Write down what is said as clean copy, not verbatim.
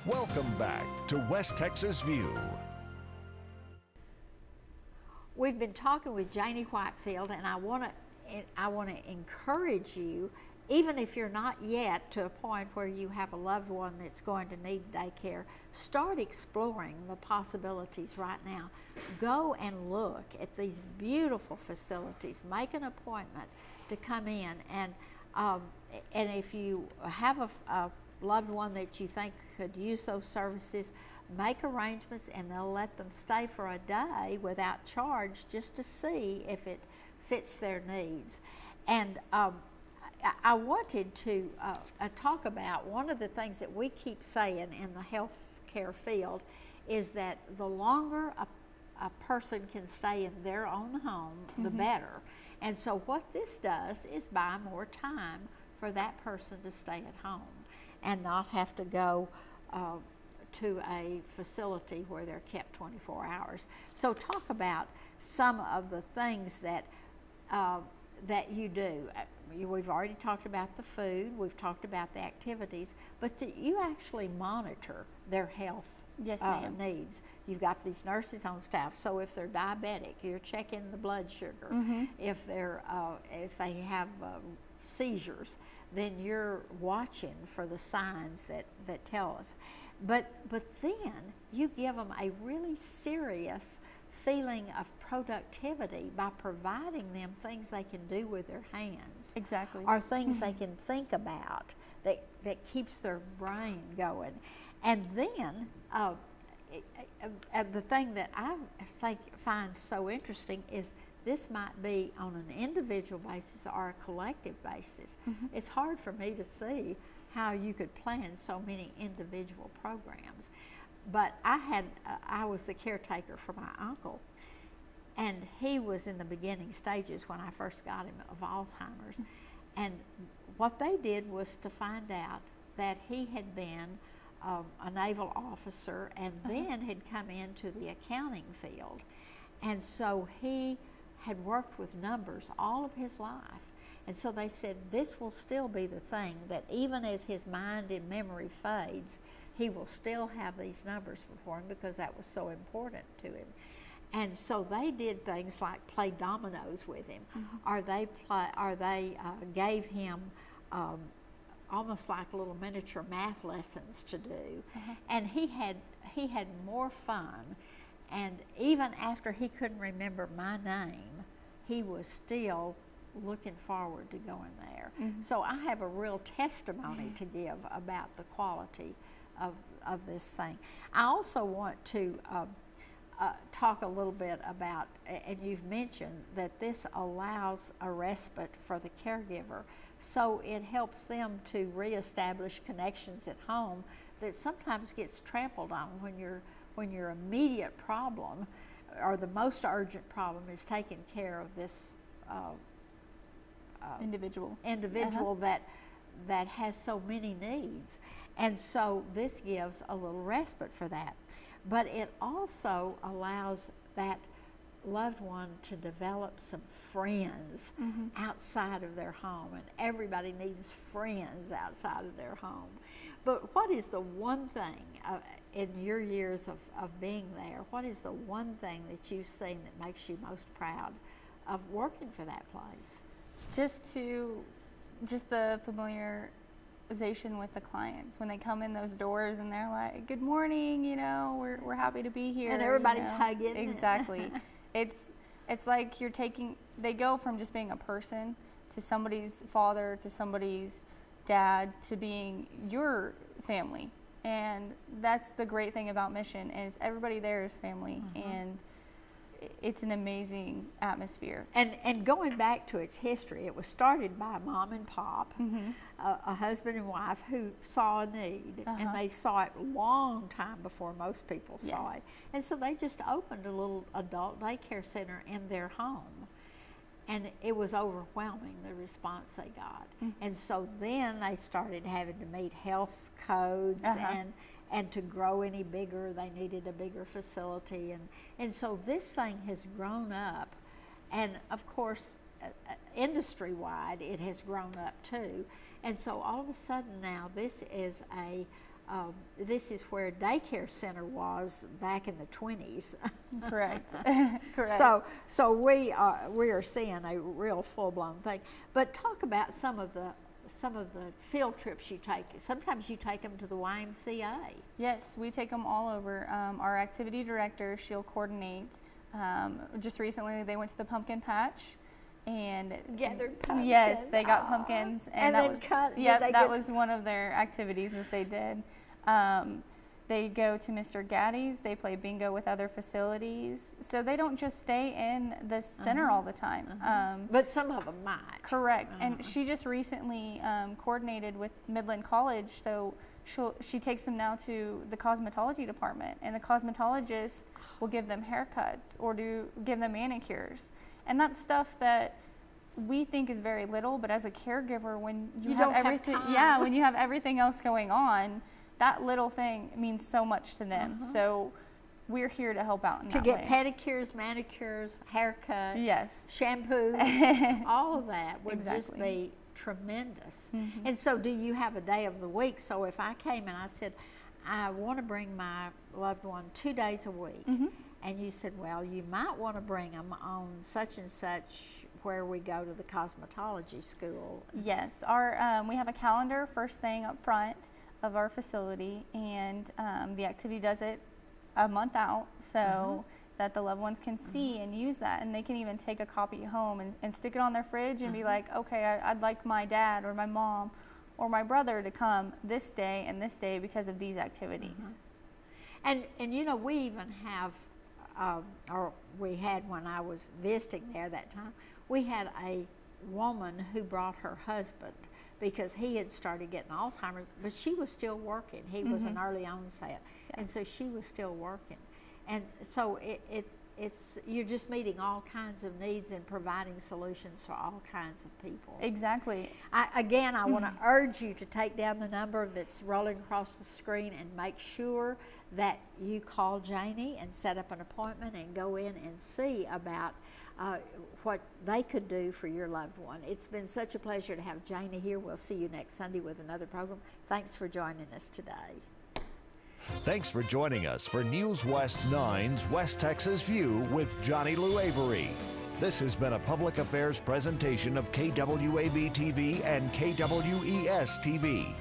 Welcome back to West Texas View. We've been talking with Jayni Whitefield, and I want to encourage you, even if you're not yet to a point where you have a loved one that's going to need daycare, start exploring the possibilities right now. Go and look at these beautiful facilities. Make an appointment to come in, and if you have a loved one that you think could use those services, make arrangements, and they'll let them stay for a day without charge just to see if it fits their needs. And I wanted to talk about one of the things that we keep saying in the healthcare field is that the longer a person can stay in their own home, the better. And so what this does is buy more time for that person to stay at home and not have to go to a facility where they're kept 24 hours. So talk about some of the things that that you do. We've already talked about the food, we've talked about the activities, but you actually monitor their health needs. You've got these nurses on staff, so if they're diabetic, you're checking the blood sugar. If they have seizures, then you're watching for the signs that tell us. But then you give them a really serious feeling of productivity by providing them things they can do with their hands. Exactly. Or things they can think about that keeps their brain going. And then the thing that I find so interesting is this might be on an individual basis or a collective basis. It's hard for me to see how you could plan so many individual programs. But I was the caretaker for my uncle, and he was in the beginning stages when I first got him of Alzheimer's. And what they did was to find out that he had been a naval officer and then had come into the accounting field. And so he had worked with numbers all of his life. And so they said this will still be the thing, that even as his mind and memory fades, he will still have these numbers before him because that was so important to him. And so they did things like play dominoes with him, or they gave him almost like little miniature math lessons to do. And he had more fun. And even after he couldn't remember my name, he was still looking forward to going there. So I have a real testimony to give about the quality of this thing. I also want to talk a little bit about, and you've mentioned that this allows a respite for the caregiver, so it helps them to reestablish connections at home that sometimes gets trampled on when your immediate problem or the most urgent problem is taking care of this individual that has so many needs. And so this gives a little respite for that. But it also allows that loved one to develop some friends outside of their home, and everybody needs friends outside of their home. But what is the one thing in your years of being there, what is the one thing that you've seen that makes you most proud of working for that place? Just the familiarization with the clients when they come in those doors and they're like, "Good morning, we're happy to be here," and everybody's hugging. Exactly. It's like they go from just being a person to somebody's father, to somebody's dad, to being your family. And that's the great thing about Mission, is everybody there is family, and it's an amazing atmosphere. And going back to its history, it was started by a mom and pop, a husband and wife who saw a need, and they saw it a long time before most people saw it. And so they just opened a little adult daycare center in their home. And it was overwhelming, the response they got. And so then they started having to meet health codes, and to grow any bigger, they needed a bigger facility. And so this thing has grown up. And of course, industry-wide, it has grown up too. And so all of a sudden now, this is a this is where a daycare center was back in the 20s. Correct. Correct. So we are seeing a real full-blown thing. But talk about some of the field trips you take. Sometimes you take them to the YMCA. Yes, we take them all over. Our activity director, she'll coordinate. Just recently, they went to the pumpkin patch and gathered pumpkins. Yes, they got pumpkins, and that then was cut. that was one of their activities that they did. They go to Mr. Gaddy's. They play bingo with other facilities, so they don't just stay in the center all the time. But some of them might. Correct. And she just recently coordinated with Midland College, so she takes them now to the cosmetology department, and the cosmetologist will give them haircuts or give them manicures. And that's stuff that we think is very little, but as a caregiver, when you have everything, when you have everything else going on, that little thing means so much to them. So we're here to help out in that way. To get pedicures, manicures, haircuts, yes, shampoo, all of that would just be tremendous. And so do you have a day of the week? So if I came and I said, I want to bring my loved one 2 days a week, and you said, well, you might want to bring them on such and such where we go to the cosmetology school. Yes, we have a calendar first thing up front of our facility, and the activity does it a month out, so that the loved ones can see and use that, and they can even take a copy home and stick it on their fridge and be like, okay, I'd like my dad or my mom or my brother to come this day and this day because of these activities. And you know, we even have, or we had when I was visiting there that time, we had a woman who brought her husband because he had started getting Alzheimer's, but she was still working. He was an early onset, and so she was still working. And so it's you're just meeting all kinds of needs and providing solutions for all kinds of people. Exactly. I want to urge you to take down the number that's rolling across the screen and make sure that you call Jayni and set up an appointment and go in and see about what they could do for your loved one. It's been such a pleasure to have Jayni here. We'll see you next Sunday with another program. Thanks for joining us today. Thanks for joining us for News West 9's West Texas View with Johnny Lou Avery. This has been a public affairs presentation of KWAB TV and KWES TV.